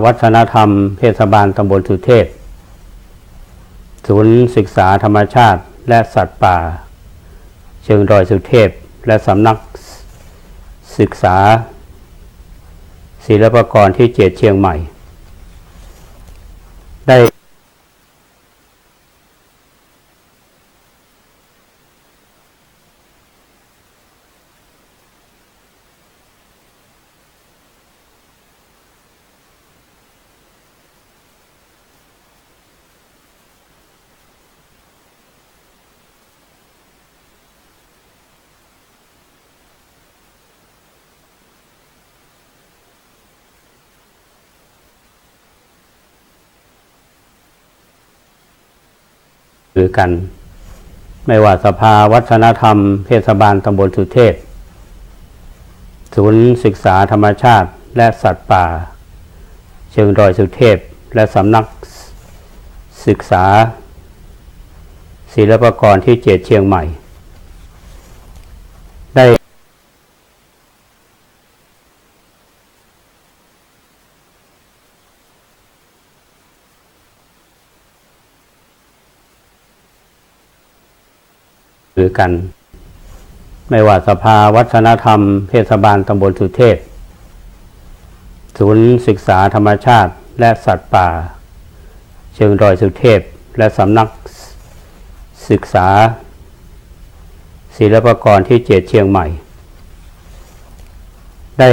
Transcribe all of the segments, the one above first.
วัฒนธรรมเทศบาลตำบลสุเทพศูนย์ศึกษาธรรมชาติและสัตว์ป่าเชิงดอยสุเทพและสำนักศึกษาศิลปากรที่7เชียงใหม่ได้หรือกันไม่ว่าสภาวัฒนธรรมเทศบาลตำบลสุเทพศูนย์ศึกษาธรรมชาติและสัตว์ป่าเชิงดอยสุเทพและสำนักศึกษาศิลปากรที่7เชียงใหม่ได้หรือกันไม่ว่าสภาวัฒนธรรมเทศบาลตำบลสุเทพศูนย์ศึกษาธรรมชาติและสัตว์ป่าเชิงดอยสุเทพและสำนักศึกษาศิลปากรที่7เชียงใหม่ได้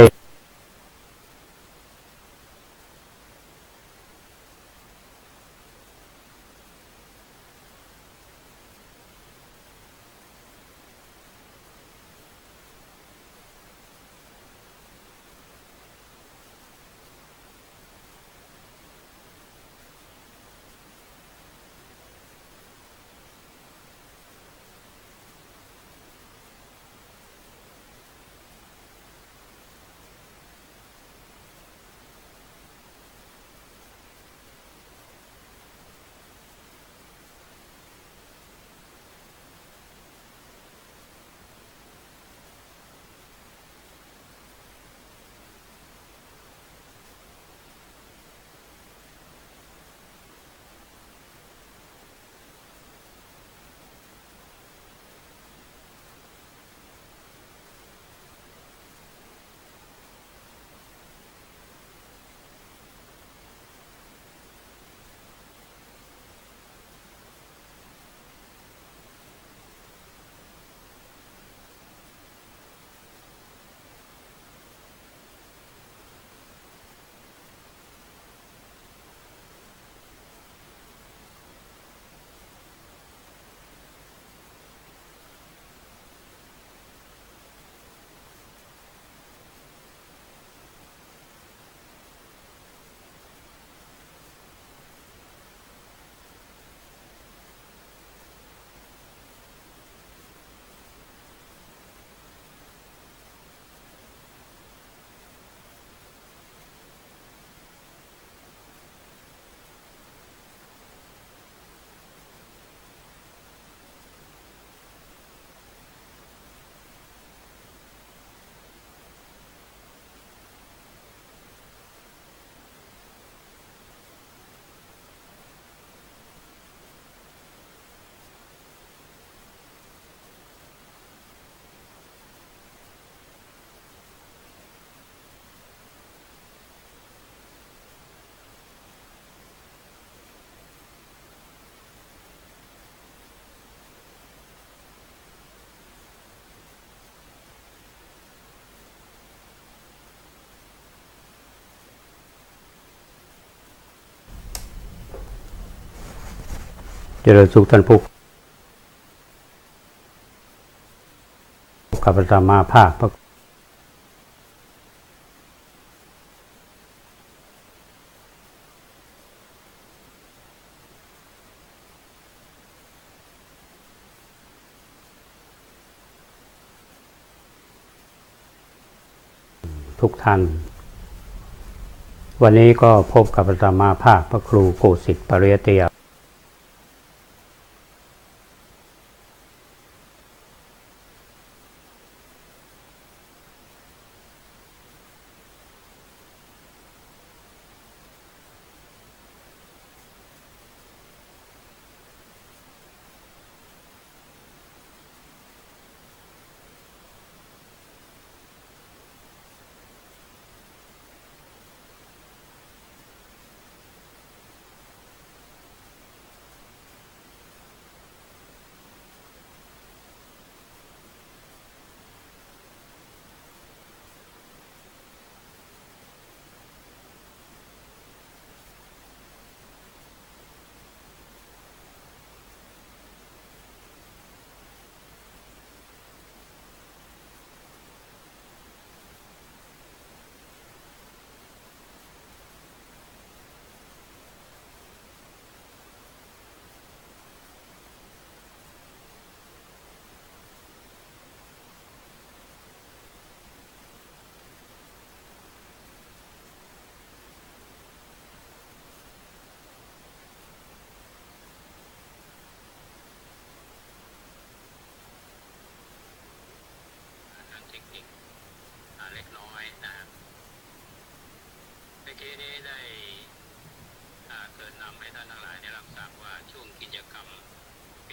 เจริญสุขท่านผู้กับพระธรรมาภาคทุกท่านวันนี้ก็พบกับพระธรรมาภาคพระครูโกสิทธิ์ปริยติยา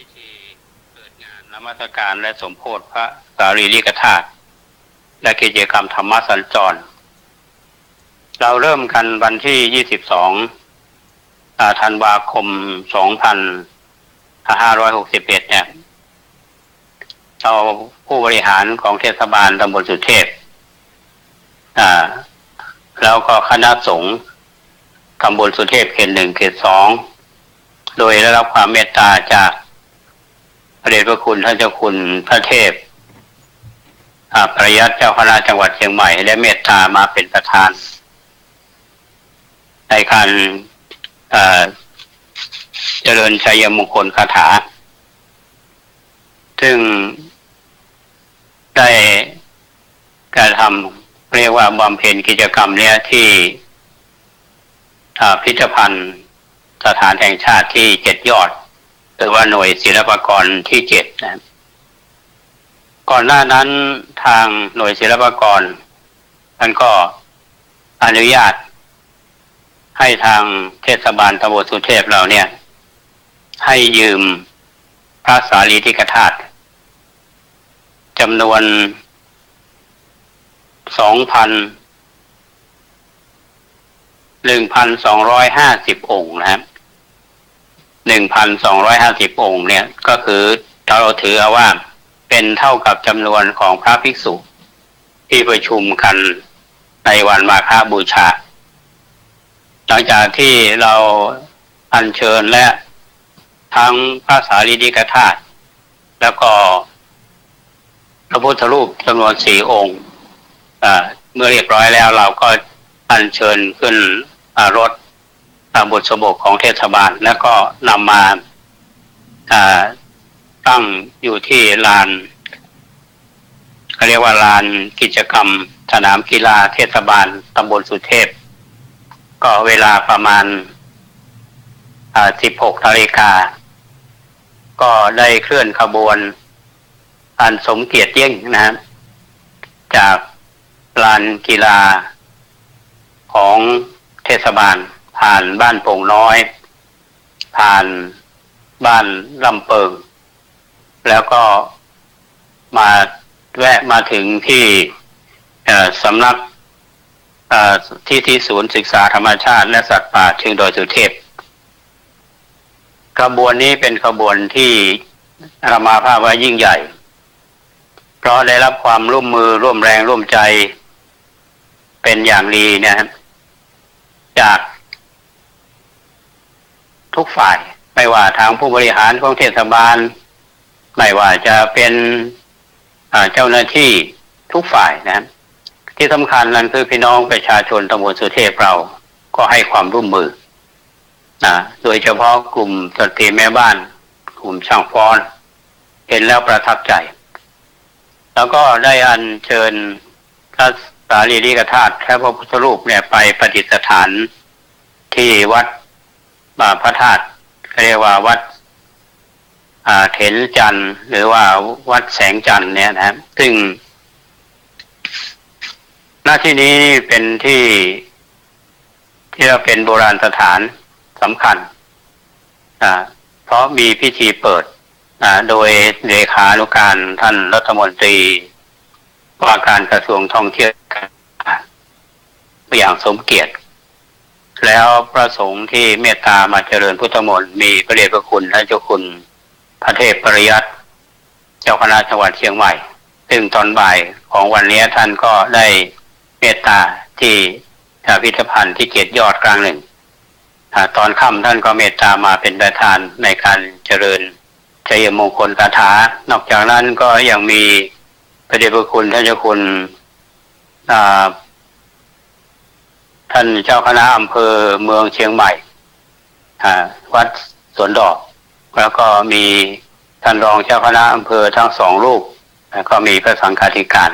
พิธีเปิดงานนมัสการและสมโภชพระสารีริกธาตุและกิจกรรมธรรมสัญจรเราเริ่มกันวันที่22ธันวาคม2561เนี่ยเราผู้บริหารของเทศบาลตำบลสุเทพแล้วก็คณะสงฆ์ตำบลสุเทพเขต 1 เขต 2โดยได้รับความเมตตาจากพระเดชพระคุณท่านเจ้าคุณพระเทพปริยัติเจ้าคณะจังหวัดเชียงใหม่ได้เมตตามาเป็นประธานในการเจริญชัยมงคลคาถาซึ่งได้การทำเรียกว่าบำเพ็ญกิจกรรมเนี้ยที่พิพิธภัณฑ์สถานแห่งชาติที่7 ยอดหรือว่าหน่วยศิลปากรที่7นะก่อนหน้านั้นทางหน่วยศิลปากรท่านก็อนุญาตให้ทางเทศบาลตำบลสุเทพเราเนี่ยให้ยืมพระสารีริกธาตุจำนวน 1,250 องค์นะครับ 1,250 องค์เนี่ยก็คือเราถือเอาว่าเป็นเท่ากับจำนวนของพระภิกษุที่ประชุมกันในวันมาฆบูชาหลังจากที่เราอัญเชิญและทั้งพระสารีริกธาตุแล้วก็พระพุทธรูปจำนวน4 องค์เมื่อเรียบร้อยแล้วเราก็อัญเชิญขึ้นรถบุษบกของเทศบาลแล้วก็นำมาตั้งอยู่ที่ลานเขาเรียกว่าลานกิจกรรมสนามกีฬาเทศบาลตำบลสุเทพก็เวลาประมาณ16 นาฬิกาก็ได้เคลื่อนขบวนอันสมเกียรติยิ่งนะครับจากลานกีฬาของเทศบาลผ่านบ้านโป่งน้อยผ่านบ้านลำเปิงแล้วก็มาแวะมาถึงที่สำนักที่ศูนย์ศึกษาธรรมชาติและสัตว์ป่าเชิงดอยสุเทพขบวนนี้เป็นขบวนที่อามาภาพว่ายิ่งใหญ่เพราะได้รับความร่วมมือร่วมแรงร่วมใจเป็นอย่างดีนะครับจากทุกฝ่ายไม่ว่าทางผู้บริหารของเทศบาลไม่ว่าจะเป็นเจ้าหน้าที่ทุกฝ่ายนะครับที่สำคัญนั้นคือพี่น้องประชาชนตำบลสุเทพเราก็ให้ความร่วมมือโดยเฉพาะกลุ่มสตรีแม่บ้านกลุ่มช่างฟ้อนเห็นแล้วประทับใจแล้วก็ได้อัญเชิญพระสารีริกธาตุและพระพุทธรูปเนี่ยไปประดิษฐานที่วัดพระธาตุเรียกว่าวัดเถนจันทร์หรือว่าวัดแสงจันทร์เนี่ยนะครับซึ่งหน้าที่นี้เป็นที่เราเป็นโบราณสถานสำคัญเพราะมีพิธีเปิดโดยเลขานุการท่านรัฐมนตรีว่าการกระทรวงท่องเที่ยวอย่างสมเกียรติแล้วพระสงฆ์ที่เมตตามาเจริญพุทธมนต์มีพระเดชพระคุณท่านเจ้าคุณพระเทพปริยัติเจ้าคณะจังหวัดเชียงใหม่ซึ่งตอนบ่ายของวันนี้ท่านก็ได้เมตตาที่พิพิธภัณฑ์ที่7 ยอดกลางหนึ่งตอนค่ำท่านก็เมตตามาเป็นประธานในการเจริญชัยมงคลคาถานอกจากนั้นก็ยังมีพระเดชพระคุณท่านเจ้าคุณท่านเจ้าคณะอำเภอเมืองเชียงใหม่วัดสวนดอกแล้วก็มีท่านรองเจ้าคณะอำเภอทั้ง2 รูปแล้วก็มีพระสังฆาธิการ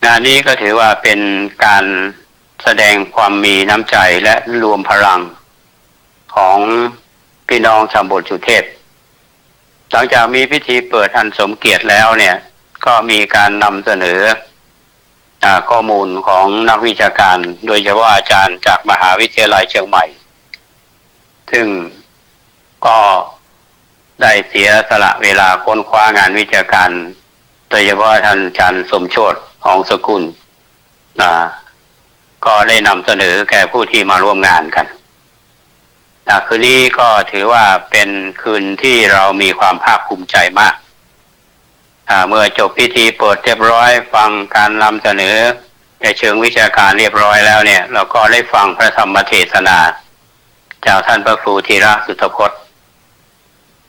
งานนี้ก็ถือว่าเป็นการแสดงความมีน้ำใจและรวมพลังของพี่น้องชาวตำบลสุเทพหลังจากมีพิธีเปิดอันสมเกียรติแล้วเนี่ยก็มีการนำเสนอข้อมูลของนักวิชาการโดยเฉพาะอาจารย์จากมหาวิทยาลัยเชียงใหม่ซึ่งก็ ได้เสียสละเวลาค้นคว้างานวิชาการโดยเฉพาะท่านอาจารย์สมโชติหองสกุลก็ได้นำเสนอแก่ผู้ที่มาร่วมงานกันคืนนี้ก็ถือว่าเป็นคืนที่เรามีความภาคภูมิใจมากเมื่อจบพิธีเปิดเรียบร้อยฟังการนำเสนอในเชิงวิชาการเรียบร้อยแล้วเนี่ยเราก็ได้ฟังพระธรรมเทศนาจากท่านพระครูธีระสุทธพจน์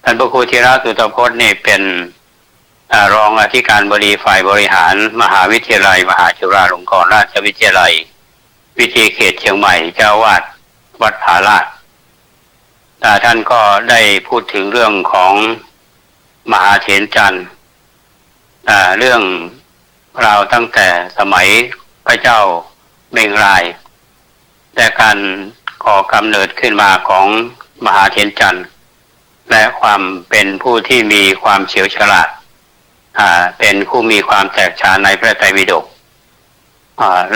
ท่านพระครูธีระสุทธพจน์นี่เป็นรองอธิการบดีฝ่ายบริหารมหาวิทยาลัยมหาจุฬาลงกรณราชวิทยาลัยวิทยาเขตเชียงใหม่เจ้าวาดวัดผาลาดท่านก็ได้พูดถึงเรื่องของมหาเถรจันทร์เรื่องราวตั้งแต่สมัยพระเจ้าเมงรายและการก่อกำเนิดขึ้นมาของมหาเถรจันทร์และความเป็นผู้ที่มีความเฉียวฉลาดเป็นผู้มีความแตกฉานในพระไตรปิฎก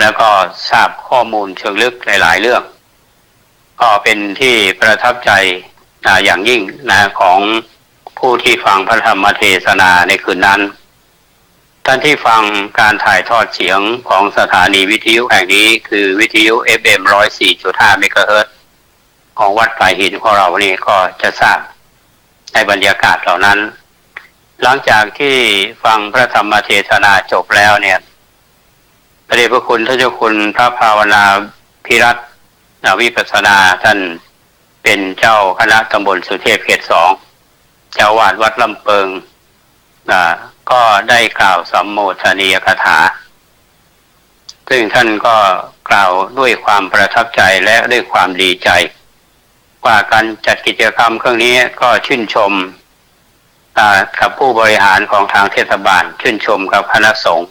แล้วก็ทราบข้อมูลเชิงลึกหลายๆเรื่องก็เป็นที่ประทับใจอย่างยิ่งของผู้ที่ฟังพระธรรมเทศนาในคืนนั้นท่านที่ฟังการถ่ายทอดเสียงของสถานีวิทยุแห่งนี้คือวิทยุ FM 104.5 เมกะเฮิรตซ์ของวัดป่าหินของเรานี่ก็จะทราบในบรรยากาศเหล่านั้นหลังจากที่ฟังพระธรรมเทศนาจบแล้วเนี่ยพระเดชพระคุณท่านเจ้าคุณพระภาวนาพิรัตน์วิปัสสนาท่านเป็นเจ้าคณะตำบลสุเทพเขต 2เจ้าวาดวัดลำเปิงก็ได้กล่าวสัมโมทนียกถาซึ่งท่านก็กล่าวด้วยความประทับใจและด้วยความดีใจว่าการจัดกิจกรรมครั้งนี้ก็ชื่นชมกับผู้บริหารของทางเทศบาลชื่นชมกับคณะสงฆ์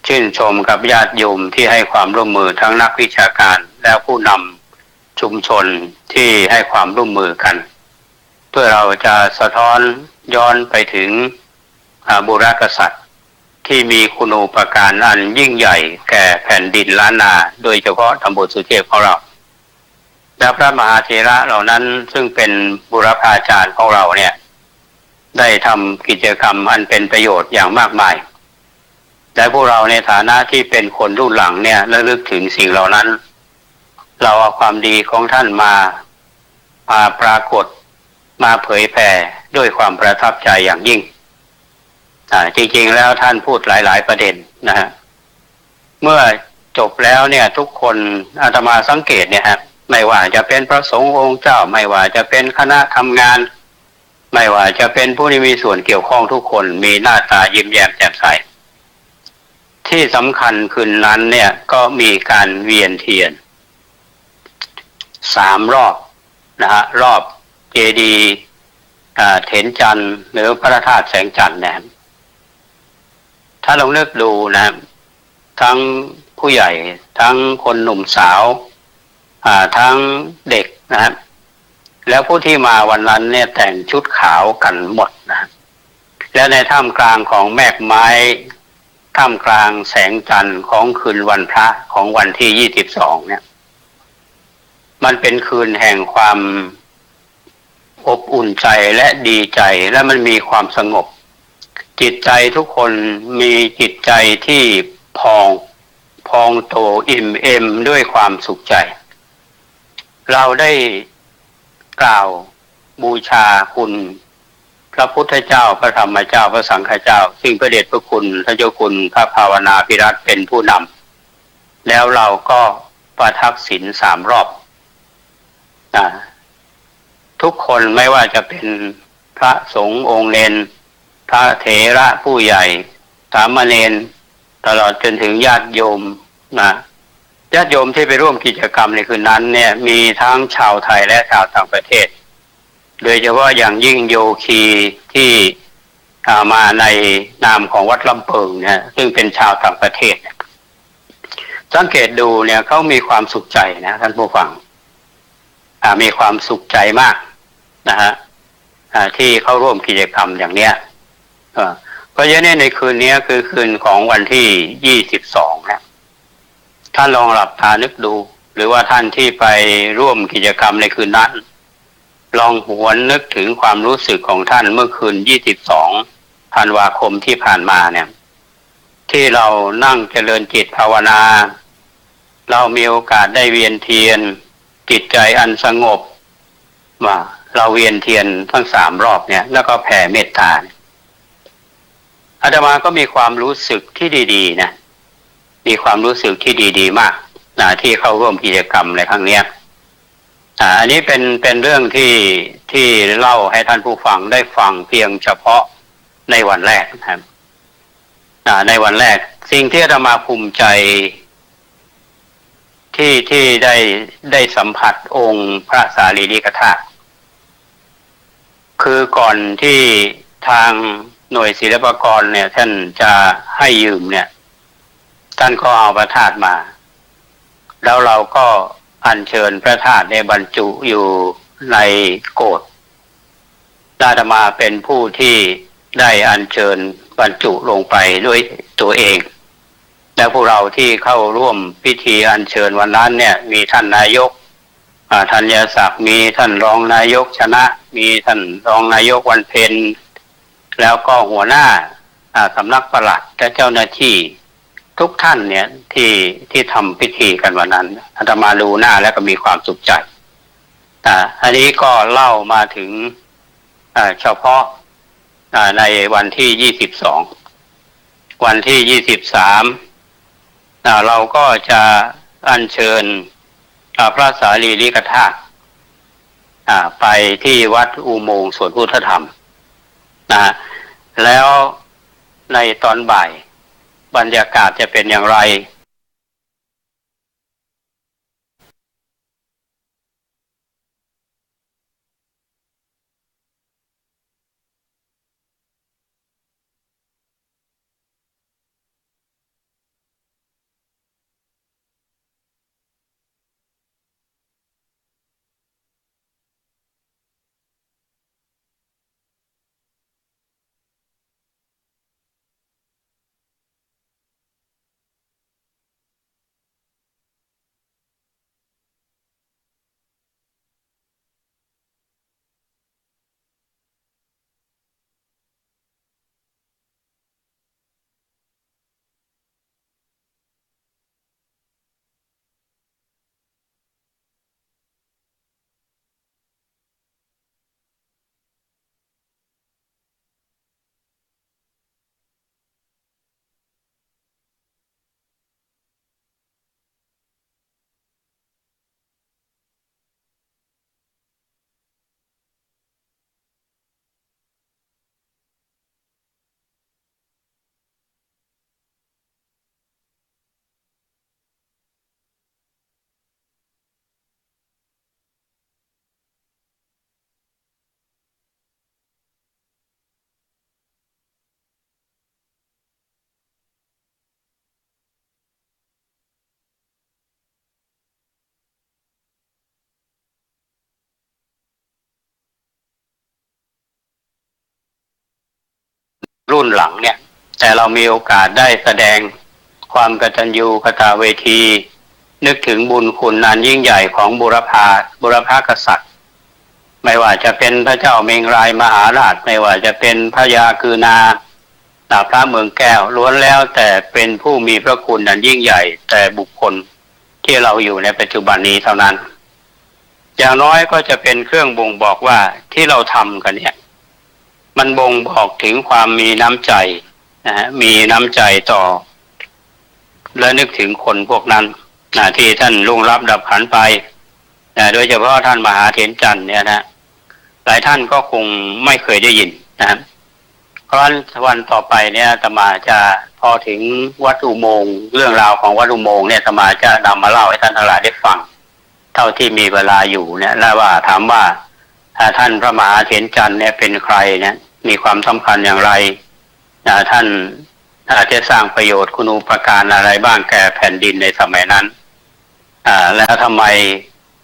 ชื่นชมกับญาติโยมที่ให้ความร่วมมือทั้งนักวิชาการและผู้นำชุมชนที่ให้ความร่วมมือกันเพื่อเราจะสะท้อนย้อนไปถึงบุรกษัตริย์ที่มีคุณูปการอันยิ่งใหญ่แก่แผ่นดินล้านนาโดยเฉพาะตำบลสุเทพของเราและพระมหาเถระเหล่านั้นซึ่งเป็นบุรพาจารย์ของเราเนี่ยได้ทำกิจกรรมอันเป็นประโยชน์อย่างมากมายและพวกเราในฐานะที่เป็นคนรุ่นหลังเนี่ยระลึกถึงสิ่งเหล่านั้นเราเอาความดีของท่านมาปรากฏมาเผยแผ่ด้วยความประทับใจอย่างยิ่งจริงๆแล้วท่านพูดหลายๆประเด็นนะฮะเมื่อจบแล้วเนี่ยทุกคนอาตมาสังเกตเนี่ยฮะไม่ว่าจะเป็นพระสงฆ์องค์เจ้าไม่ว่าจะเป็นคณะทำงานไม่ว่าจะเป็นผู้ที่มีส่วนเกี่ยวข้องทุกคนมีหน้าตายิ้มแย้มแจ่มใสที่สำคัญคืนนั้นเนี่ยก็มีการเวียนเทียน3 รอบนะฮะรอบเจดีย์เถรจันทร์หรือพระธาตุแสงจันทร์เนี่ยถ้าลองนึกดูนะทั้งผู้ใหญ่ทั้งคนหนุ่มสาวทั้งเด็กนะครับแล้วผู้ที่มาวันนั้นเนี่ยแต่งชุดขาวกันหมดนะและในท่ามกลางของแมกไม้ท่ามกลางแสงจันทร์ของคืนวันพระของวันที่22เนี่ยมันเป็นคืนแห่งความอบอุ่นใจและดีใจและมันมีความสงบจิตใจทุกคนมีจิตใจที่พองโตอิ่มเอ็มด้วยความสุขใจเราได้กล่าวบูชาคุณพระพุทธเจ้าพระธรรมเจ้าพระสังฆเจ้าซึ่งพระเดชพระคุณพระเจ้าคุณพระภาวนาภิรัตน์เป็นผู้นำแล้วเราก็ประทักษิณ3 รอบทุกคนไม่ว่าจะเป็นพระสงฆ์องค์เณรพระเถระผู้ใหญ่สามเณรตลอดจนถึงญาติโยมญาติโยมที่ไปร่วมกิจกรรมในคืนนั้นเนี่ยมีทั้งชาวไทยและชาวต่างประเทศโดยเฉพาะอย่างยิ่งโยคีที่มาในนามของวัดลำเพิงเนี่ยซึ่งเป็นชาวต่างประเทศสังเกตดูเนี่ยเขามีความสุขใจนะท่านผู้ฟังมีความสุขใจมากนะฮะที่เข้าร่วมกิจกรรมอย่างเนี้ยเพราะฉะนั้นในคืนนี้คือคืนของวันที่22นะท่านลองหลับตานึกดูหรือว่าท่านที่ไปร่วมกิจกรรมในคืนนั้น ลองหวนนึกถึงความรู้สึกของท่านเมื่อคืน22 ธันวาคมที่ผ่านมาเนี่ยที่เรานั่งเจริญจิตภาวนาเรามีโอกาสได้เวียนเทียนจิตใจอันสงบว่าเราเวียนเทียนทั้ง3 รอบเนี่ยแล้วก็แผ่เมตตาอาตมาก็มีความรู้สึกที่ดีๆนะมีความรู้สึกที่ดีๆมากนะที่เข้าร่วมกิจกรรมในครั้งนี้อันนี้เป็นเรื่องที่เล่าให้ท่านผู้ฟังได้ฟังเพียงเฉพาะในวันแรกนะครับในวันแรกสิ่งที่อาตมาภูมิใจที่ได้สัมผัสองค์พระสารีริกธาตุคือก่อนที่ทางหน่วยศิลปากรเนี่ยท่านจะให้ยืมเนี่ยท่านก็เอาพระธาตุมาแล้วเราก็อัญเชิญพระธาตุในบรรจุอยู่ในโกฐอาตมาเป็นผู้ที่ได้อัญเชิญบรรจุลงไปด้วยตัวเองและพวกเราที่เข้าร่วมพิธีอัญเชิญวันนั้นเนี่ยมีท่านนายกธัญศักดิ์มีท่านรองนายกชนะมีท่านรองนายกวันเพ็ญแล้วก็หัวหน้าสำนักปลัดและเจ้าหน้าที่ทุกท่านเนี่ยที่ทำพิธีกันวันนั้นอาตมาดูหน้าแล้วก็มีความสุขใจอันนี้ก็เล่ามาถึงเฉพาะในวันที่22วันที่23เราก็จะอัญเชิญพระสารีริกธาตุไปที่วัดอุโมงค์สวนพุทธธรรมแล้วในตอนบ่ายบรรยากาศจะเป็นอย่างไรรุ่นหลังเนี่ยแต่เรามีโอกาสได้แสดงความกตัญญูกตเวทีนึกถึงบุญคุณอันยิ่งใหญ่ของบุรพกษัตริย์ไม่ว่าจะเป็นพระเจ้าเมงรายมหาราชไม่ว่าจะเป็นพระยาคือนาพระเมืองแก้วล้วนแล้วแต่เป็นผู้มีพระคุณอันยิ่งใหญ่แต่บุคคลที่เราอยู่ในปัจจุบันนี้เท่านั้นอย่างน้อยก็จะเป็นเครื่องบ่งบอกว่าที่เราทำกันเนี่ยมันบ่งบอกถึงความมีน้ำใจมีน้ำใจต่อและนึกถึงคนพวกนั้นที่ท่านล่วงลับดับขันไปโดยเฉพาะท่านมหาเถรจันทร์เนี่ยนะหลายท่านก็คงไม่เคยได้ยินนะครับเพราะวันต่อไปเนี่ยอาตมาจะพอถึงวัดอุโมงค์เรื่องราวของวัดอุโมงค์เนี่ยอาตมาจะนำมาเล่าให้ท่านทั้งหลายได้ฟังเท่าที่มีเวลาอยู่เนี่ยแล้วว่าถามว่าท่านพระมหาเถรจันทร์เนี่ยเป็นใครเนี่ยมีความสำคัญอย่างไรท่านจะสร้างประโยชน์คุณูปการอะไรบ้างแก่แผ่นดินในสมัยนั้นแล้วทำไม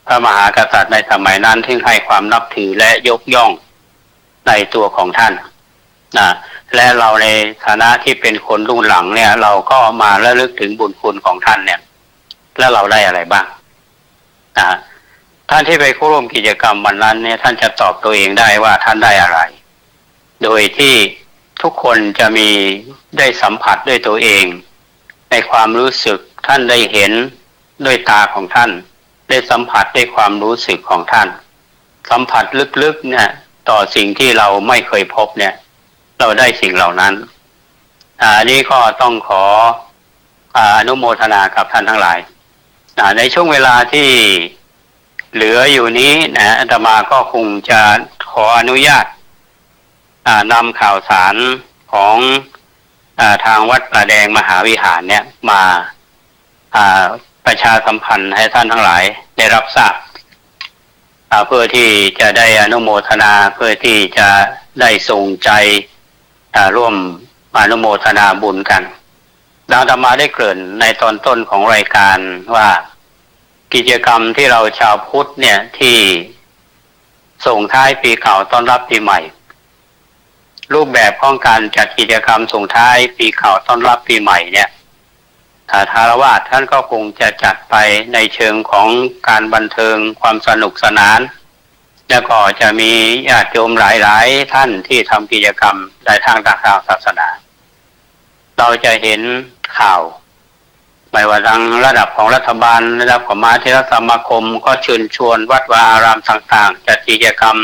พระมหากษัตริย์ในสมัยนั้นถึงให้ความนับถือและยกย่องในตัวของท่านและเราในฐานะที่เป็นคนรุ่นหลังเนี่ยเราก็มาระลึกถึงบุญคุณของท่านเนี่ยแล้วเราได้อะไรบ้าง ท่านที่ไปเข้าร่วมกิจกรรมวันนั้นเนี่ยท่านจะตอบตัวเองได้ว่าท่านได้อะไรโดยที่ทุกคนจะมีได้สัมผัสด้วยตัวเองในความรู้สึกท่านได้เห็นด้วยตาของท่านได้สัมผัสด้วยความรู้สึกของท่านสัมผัสลึกๆเนี่ยต่อสิ่งที่เราไม่เคยพบเนี่ยเราได้สิ่งเหล่านั้นอันนี้ก็ต้องขออนุโมทนากับท่านทั้งหลายในช่วงเวลาที่เหลืออยู่นี้นะอาตมาก็คงจะขออนุญาตนำข่าวสารของทางวัดป่าแดงมหาวิหารเนี่ยมาประชาสัมพันธ์ให้ท่านทั้งหลายได้รับทราบเพื่อที่จะได้อนุโมทนาเพื่อที่จะได้ส่งใจร่วมอนุโมทนาบุญกันอาตมาได้เกริ่นในตอนต้นของรายการว่ากิจกรรมที่เราชาวพุทธเนี่ยที่ส่งท้ายปีเก่าต้อนรับปีใหม่รูปแบบของการจัดกิจกรรมส่งท้ายปีเก่าต้อนรับปีใหม่เนี่ยคฤหัสถ์ท่านก็คงจะจัดไปในเชิงของการบันเทิงความสนุกสนานแล้วก็จะมีญาติโยมหลายๆท่านที่ทำกิจกรรมในทางศาสนาเราจะเห็นข่าวไม่ว่าทางระดับของรัฐบาลระดับของมหาเถรสมาคมก็เชิญชวนวัดวาอารามต่างๆจัดกิจกรรม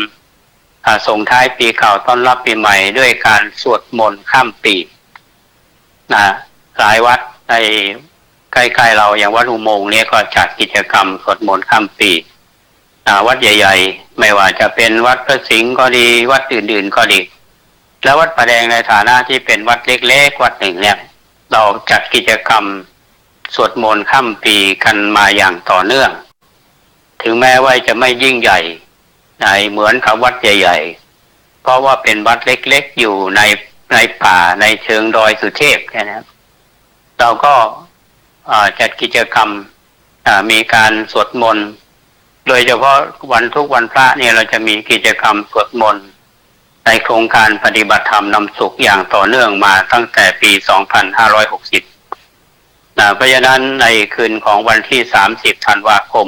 ส่งท้ายปีเก่าต้อนรับปีใหม่ด้วยการสวดมนต์ข้ามปีหลายวัดในใกล้ๆเราอย่างวัดอุโมงค์เนี่ยก็จัดกิจกรรมสวดมนต์ข้ามปีวัดใหญ่ๆไม่ว่าจะเป็นวัดพระสิงห์ก็ดีวัดอื่นๆก็ดีแล้ววัดป่าแดงในฐานะที่เป็นวัดเล็กๆวัดหนึ่งเนี่ยเราจัดกิจกรรมสวดมนต์ข้ามปีกันมาอย่างต่อเนื่องถึงแม้ว่าจะไม่ยิ่งใหญ่เหมือนกับวัดใหญ่ๆเพราะว่าเป็นวัดเล็กๆอยู่ในป่าในเชิงดอยสุเทพแค่นั้นเราก็จัดกิจกรรมมีการสวดมนต์โดยเฉพาะทุกวันพระเนี่ยเราจะมีกิจกรรมสวดมนต์ในโครงการปฏิบัติธรรมนำสุขอย่างต่อเนื่องมาตั้งแต่ปี 2560 เพราะฉะนั้นในคืนของวันที่ 30 ธันวาคม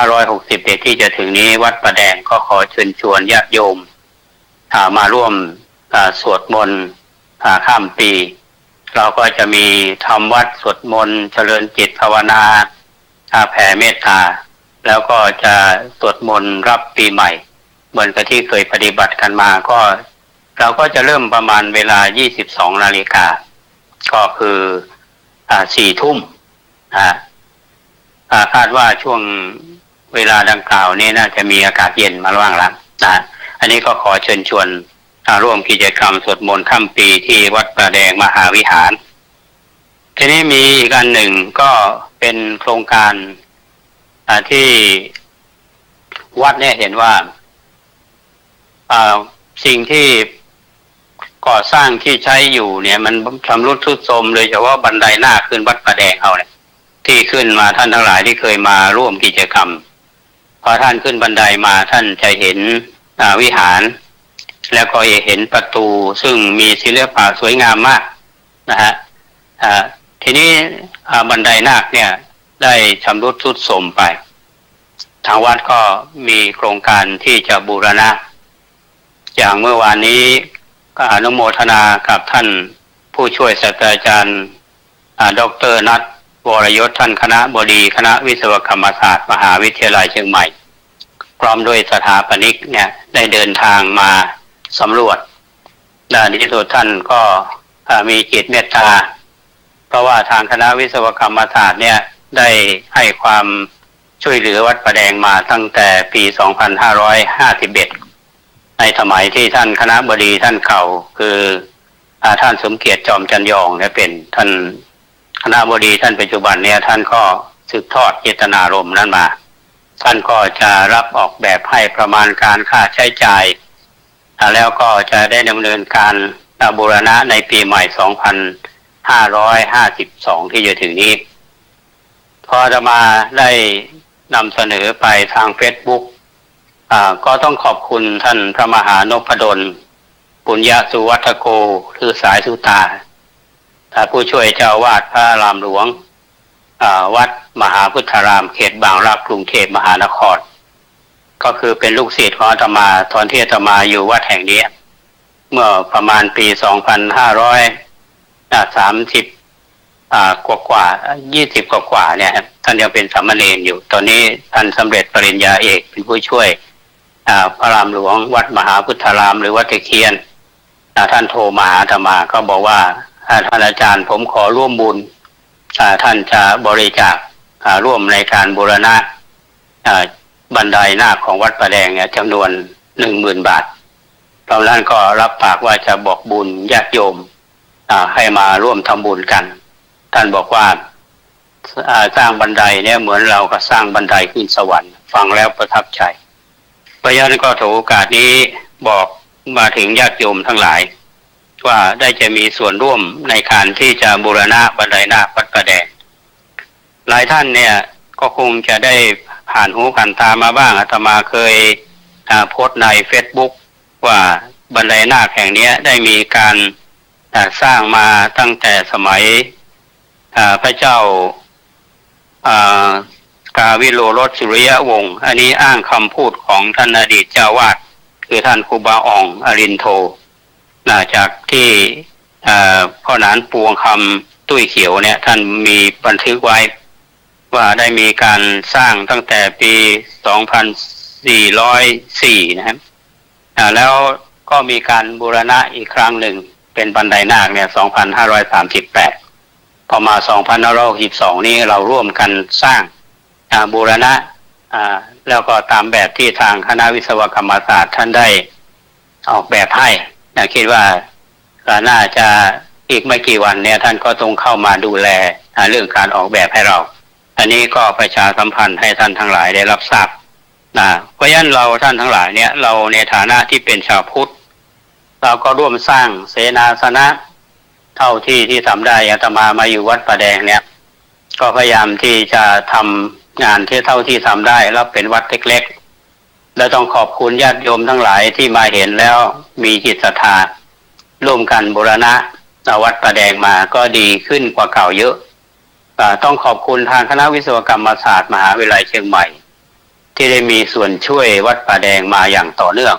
2561 ที่จะถึงนี้วัดป่าแดงก็ขอเชิญชวนญาติโยมมาร่วมสวดมนต์ข้ามปีเราก็จะมีทำวัดสวดมนต์เจริญจิตภาวนาแผ่เมตตาแล้วก็จะสวดมนต์รับปีใหม่เหมือนกับที่เคยปฏิบัติกันมาก็เราก็จะเริ่มประมาณเวลา 22 นาฬิกาก็คือ4 ทุ่มคาดว่าช่วงเวลาดังกล่าวนี้น่าจะมีอากาศเย็นมาบ้างแล้วอันนี้ก็ขอเชิญชวนร่วมกิจกรรมสวดมนต์ค่ำปีที่วัดป่าแดงมหาวิหารทีนี้มีอีกอันหนึ่งก็เป็นโครงการที่วัดเนี่ยเห็นว่าสิ่งที่ก่อสร้างที่ใช้อยู่เนี่ยมันชำรุดทรุดโทรมเลยเฉพาะบันไดหน้าขึ้นวัดป่าแดงเอาเนี่ยที่ขึ้นมาท่านทั้งหลายที่เคยมาร่วมกิจกรรมพอท่านขึ้นบันไดมาท่านจะเห็นวิหารแล้วก็เห็นประตูซึ่งมีศิลปะสวยงามมากนะฮะทีนี้บันไดนาคเนี่ยได้ชำรุดทรุดโทรมไปทางวัดก็มีโครงการที่จะบูรณะอย่างเมื่อวานนี้ก็อนุโมทนากับท่านผู้ช่วยศาสตราจารย์ดร.นัทวรยศท่านคณบดีคณะวิศวกรรมศาสตร์มหาวิทยาลัยเชียงใหม่พร้อมด้วยสถาปนิกเนี่ยได้เดินทางมาสำรวจด้านที่สุดท่านก็มีจิตเมตตาเพราะว่าทางคณะวิศวกรรมศาสตร์เนี่ยได้ให้ความช่วยเหลือวัดป่าแดงมาตั้งแต่ปี 2551 ในสมัยที่ท่านคณบดีท่านเก่าคือท่านสมเกียรติจอมจันยองเนี่ยเป็นท่านคณบดีท่านปัจจุบันเนี่ยท่านก็สืบทอดเจตนารมณ์นั้นมาท่านก็จะรับออกแบบให้ประมาณการค่าใช้จ่ายแล้วก็จะได้ดำเนินการบูรณะในปีใหม่ 2552 ที่จะถึงนี้พอจะมาได้นำเสนอไปทาง Facebook ก็ต้องขอบคุณท่านพระมหานพดลปุญญสุวัฒโกคือสายสุตาผู้ช่วยเจ้าวาดพระอารามหลวง วัดมหาพุทธารามเขตบางรักกรุงเทพมหานครก็คือเป็นลูกศิษย์ของอาตมาตอนที่อาตมาอยู่วัดแห่งนี้เมื่อประมาณปี2530กว่า20กว่าเนี่ยท่านยังเป็นสามเณรอยู่ตอนนี้ท่านสำเร็จปริญญาเอกเป็นผู้ช่วยพระรามหลวงวัดมหาพุทธารามหรือวัดตะเคียนท่านโทรมาหาอาตมาก็บอกว่าท่านอาจารย์ผมขอร่วมบุญท่านจะบริจาคร่วมในการบูรณะบันไดนาคของวัดประแดงเนี่ยจำนวน 10,000 บาทตอนนั้นก็รับปากว่าจะบอกบุญญาติโยมให้มาร่วมทำบุญกันท่านบอกว่าสร้างบันไดเนี่ยเหมือนเราก็สร้างบันไดขึ้นสวรรค์ฟังแล้วประทับใจเพราะฉะนั้นก็ถือโอกาสนี้บอกมาถึงญาติโยมทั้งหลายว่าได้จะมีส่วนร่วมในการที่จะบูรณะบันไดนาควัดประแดงหลายท่านเนี่ยก็คงจะได้ผ่านหูผ่านตามาบ้างอาตมาเคยโพสต์ใน Facebook ว่าบันไดนาคแห่งนี้ได้มีการสร้างมาตั้งแต่สมัยพระเจ้ากาวิโรรสสุริยวงศ์อันนี้อ้างคำพูดของท่านอดีตเจ้าวาดคือท่านครูบาอ่องอรินโทจากที่พ่อหนานปวงคำตุ้ยเขียวเนี่ยท่านมีบันทึกไว้ว่าได้มีการสร้างตั้งแต่ปี2404นะครับแล้วก็มีการบูรณะอีกครั้งหนึ่งเป็นบันไดนาคเนี่ย2538พอมา2562นี้เราร่วมกันสร้างบูรณะแล้วก็ตามแบบที่ทางคณะวิศวกรรมศาสตร์ท่านได้ออกแบบให้คิดว่าน่าจะอีกไม่กี่วันเนี่ยท่านก็ต้องเข้ามาดูแลเรื่องการออกแบบให้เราอันนี้ก็ประชาสัมพันธ์ให้ท่านทั้งหลายได้รับทราบเพราะฉะนั้นเราท่านทั้งหลายเนี่ยเราในฐานะที่เป็นชาวพุทธเราก็ร่วมสร้างเสนาสนะเท่าที่ทำได้อาตมาอยู่วัดประแดงเนี่ยก็พยายามที่จะทำงานที่เท่าที่ทำได้แล้วเป็นวัดเล็กๆและต้องขอบคุณญาติโยมทั้งหลายที่มาเห็นแล้วมีจิตศรัทธาร่วมกันบูรณะวัดประแดงมาก็ดีขึ้นกว่าเก่าเยอะต้องขอบคุณทางคณะวิศวกรรมศาสตร์มหาวิทยาลัยเชียงใหม่ที่ได้มีส่วนช่วยวัดประแดงมาอย่างต่อเนื่อง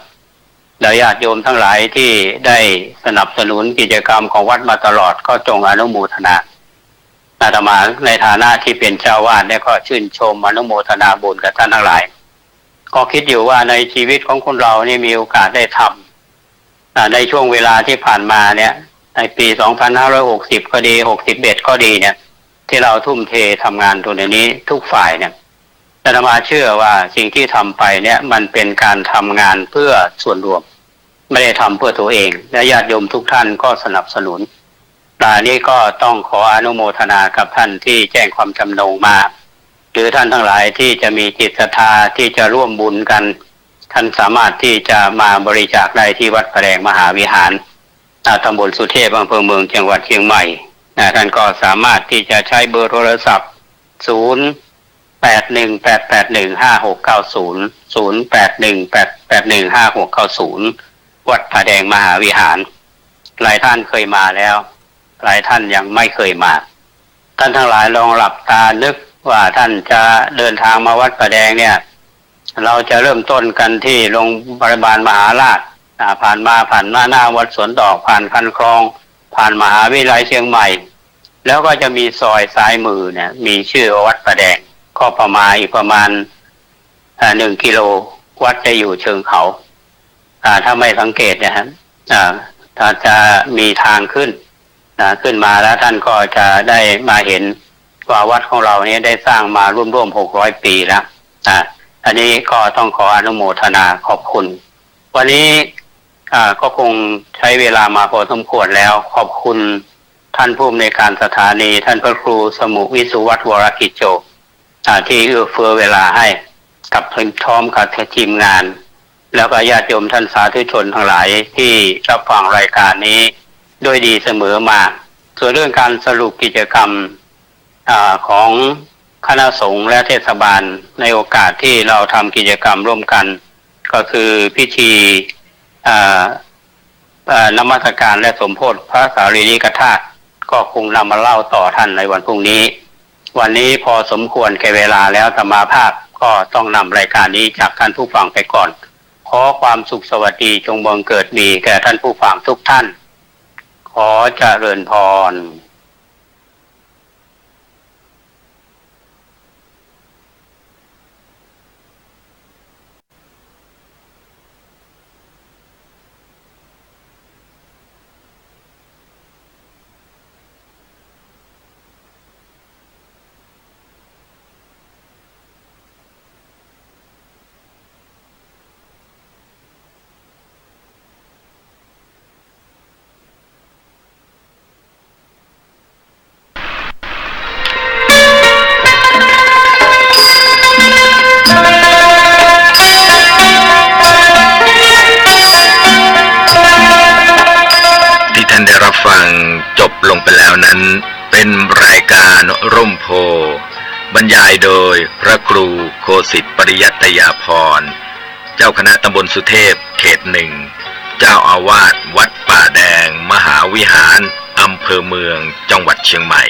และญาติโยมทั้งหลายที่ได้สนับสนุนกิจกรรมของวัดมาตลอดก็จงอนุโมทนาอาตมาในฐานะที่เป็นเจ้าวาดได้ก็ชื่นชมอนุโมทนาบุญกับท่านทั้งหลายก็คิดอยู่ว่าในชีวิตของคนเรานี่มีโอกาสได้ทำในช่วงเวลาที่ผ่านมาเนี่ยในปี2560ก็ดี61ก็ดีเนี่ยที่เราทุ่มเททำงานตรงนี้ทุกฝ่ายเนี่ยอาตมาเชื่อว่าสิ่งที่ทำไปเนี่ยมันเป็นการทำงานเพื่อส่วนรวมไม่ได้ทำเพื่อตัวเองและญาติโยมทุกท่านก็สนับสนุนนี้ก็ต้องขออนุโมทนากับท่านที่แจ้งความจำนงมาหรือท่านทั้งหลายที่จะมีจิตศรัทธาที่จะร่วมบุญกันท่านสามารถที่จะมาบริจาคได้ที่วัดประแดงมหาวิหารตำบลสุเทพอำเภอเมืองจังหวัดเชียงใหม่ท่านก็สามารถที่จะใช้เบอร์โทรศัพท์0818815690 วัดประแดงมหาวิหารหลายท่านเคยมาแล้วหลายท่านยังไม่เคยมาท่านทั้งหลายลองหลับตานึกว่าท่านจะเดินทางมาวัดประแดงเนี่ยเราจะเริ่มต้นกันที่โรงพยาบาลมหาราชผ่านมาหน้าวัดสวนดอกผ่านคันคลองผ่านมหาวิทยาลัยเชียงใหม่แล้วก็จะมีซอยซ้ายมือเนี่ยมีชื่อวัดประแดงก็ประมาณ1 กิโลวัดจะอยู่เชิงเขาถ้าไม่สังเกตนะฮะถ้าจะมีทางขึ้นมาแล้วท่านก็จะได้มาเห็นว่าวัดของเราเนี่ยได้สร้างมาร่วม600 ปีแล้วอันนี้ก็ต้องขออนุโมทนาขอบคุณวันนี้ก็คงใช้เวลามาพอสมควรแล้วขอบคุณท่านผู้อำนวยการสถานีท่านพระครูสมุวิสุวัฒน์วรกิจโจที่เอื้อเฟื้อเวลาให้กับพร้อมกับทีมงานแล้วก็ญาติโยมท่านสาธุชนทั้งหลายที่รับฟังรายการนี้ด้วยดีเสมอมาส่วนเรื่องการสรุปกิจกรรมของคณะสงฆ์และเทศบาลในโอกาสที่เราทำกิจกรรมร่วมกันก็คือพิธีนมัสการและสมโภชพระสารีริกธาตุก็คงนำมาเล่าต่อท่านในวันพรุ่งนี้ วันนี้พอสมควรแก่เวลาแล้วอาตมาภาพก็ต้องนำรายการนี้จากท่านผู้ฟังไปก่อนขอความสุขสวัสดีจงบังเกิดมีแก่ท่านผู้ฟังทุกท่านขอเจริญพรท่านได้รับฟังจบลงไปแล้วนั้นเป็นรายการร่มโพบรรยายโดยพระครูโคสิทธิปริยัตยาภรณ์เจ้าคณะตำบลสุเทพเขตหนึ่งเจ้าอาวาสวัดป่าแดงมหาวิหารอำเภอเมืองจังหวัดเชียงใหม่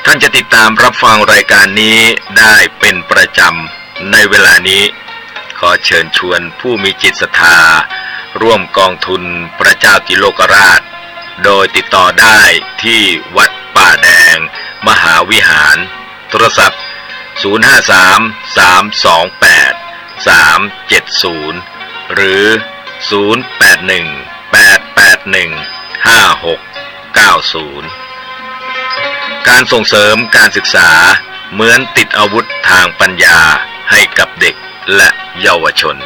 ท่านจะติดตามรับฟังรายการนี้ได้เป็นประจำในเวลานี้ขอเชิญชวนผู้มีจิตศรัทธาร่วมกองทุนพระเจ้าติโลกราชโดยติดต่อได้ที่วัดป่าแดงมหาวิหารโทรศัพท์053-328-370หรือ0818815690การส่งเสริมการศึกษาเหมือนติดอาวุธทางปัญญาให้กับเด็กและเยาวชน